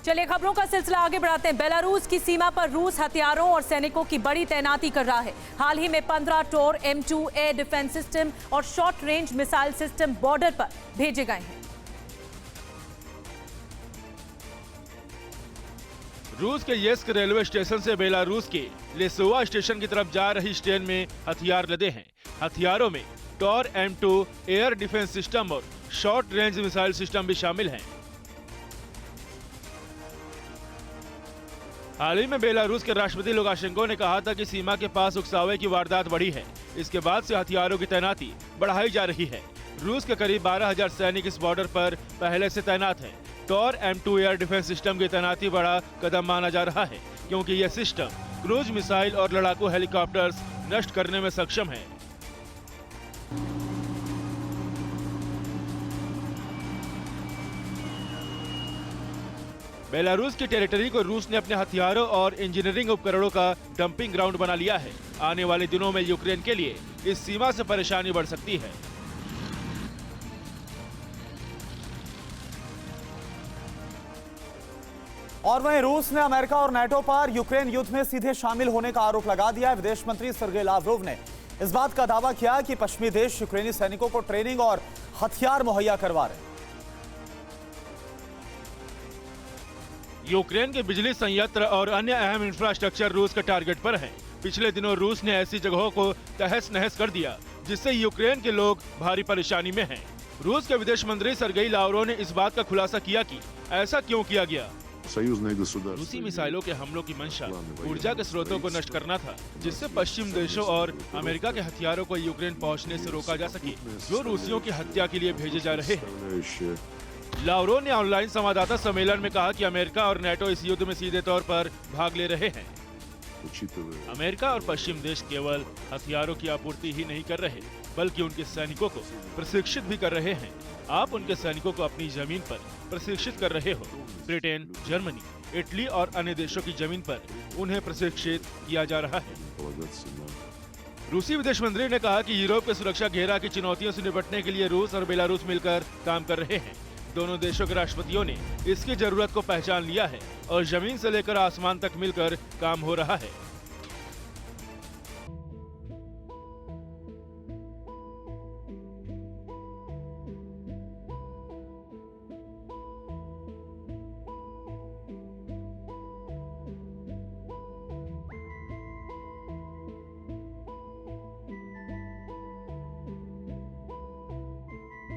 चलिए खबरों का सिलसिला आगे बढ़ाते हैं। बेलारूस की सीमा पर रूस हथियारों और सैनिकों की बड़ी तैनाती कर रहा है। हाल ही में 15 टोर M2 एयर डिफेंस सिस्टम और short range missile system border पर भेजे गए हैं। रूस के येस्क रेलवे स्टेशन से बेलारूस के लेसोवा स्टेशन की तरफ जा रही ट्रेन में हथियार लदे हैं। हथियारों में Tor M2 air defence system और शॉर्ट रेंज मिसाइल सिस्टम भी शामिल हैं। हाल ही में बेलारूस के राष्ट्रपति लुकाशेंको ने कहा था कि सीमा के पास उकसावे की वारदात बढ़ी है। इसके बाद से हथियारों की तैनाती बढ़ाई जा रही है। रूस के करीब 12,000 सैनिक इस बॉर्डर पर पहले से तैनात हैं। Tor M2 air defence system की तैनाती बड़ा कदम माना जा रहा है, क्योंकि यह सिस्टम क्रूज मिसाइल और लड़ाकू हेलीकॉप्टर्स नष्ट करने में सक्षम है। बेलारूस की टेरिटरी को रूस ने अपने हथियारों और इंजीनियरिंग उपकरणों का डंपिंग ग्राउंड बना लिया है। आने वाले दिनों में यूक्रेन के लिए इस सीमा से परेशानी बढ़ सकती है। और वहीं रूस ने अमेरिका और नाटो पर यूक्रेन युद्ध में सीधे शामिल होने का आरोप लगा दिया है। विदेश मंत्री सर्गेई लावरोव ने इस बात का दावा किया कि पश्चिमी देश यूक्रेनी सैनिकों को ट्रेनिंग और हथियार मुहैया करवा रहे हैं। यूक्रेन के बिजली संयंत्र और अन्य अहम इंफ्रास्ट्रक्चर रूस के टारगेट पर हैं। पिछले दिनों रूस ने ऐसी जगहों को तहस नहस कर दिया, जिससे यूक्रेन के लोग भारी परेशानी में हैं। रूस के विदेश मंत्री सर्गेई लावरोव ने इस बात का खुलासा किया कि ऐसा क्यों किया गया। रूसी मिसाइलों के हमलों की मंशा ऊर्जा के स्रोतों को नष्ट करना था, जिससे पश्चिम देशों और अमेरिका के हथियारों को यूक्रेन पहुंचने से रोका जा सके, जो रूसियों की हत्या के लिए भेजे जा रहे हैं। लावरोव ने ऑनलाइन संवाददाता सम्मेलन में कहा कि अमेरिका और नाटो इस युद्ध में सीधे तौर पर भाग ले रहे हैं। अमेरिका और पश्चिम देश केवल हथियारों की आपूर्ति ही नहीं कर रहे, बल्कि उनके सैनिकों को प्रशिक्षित भी कर रहे हैं। आप उनके सैनिकों को अपनी जमीन पर प्रशिक्षित कर रहे हो। ब्रिटेन, जर्मनी, इटली और अन्य देशों की जमीन पर उन्हें प्रशिक्षित किया जा रहा है। रूसी विदेश मंत्री ने कहा कि यूरोप के सुरक्षा घेरा की चुनौतियों से निपटने के लिए रूस और बेलारूस मिलकर काम कर रहे हैं। दोनों देशों के राष्ट्रपतियों ने इसकी जरूरत को पहचान लिया है और जमीन से लेकर आसमान तक मिलकर काम हो रहा है।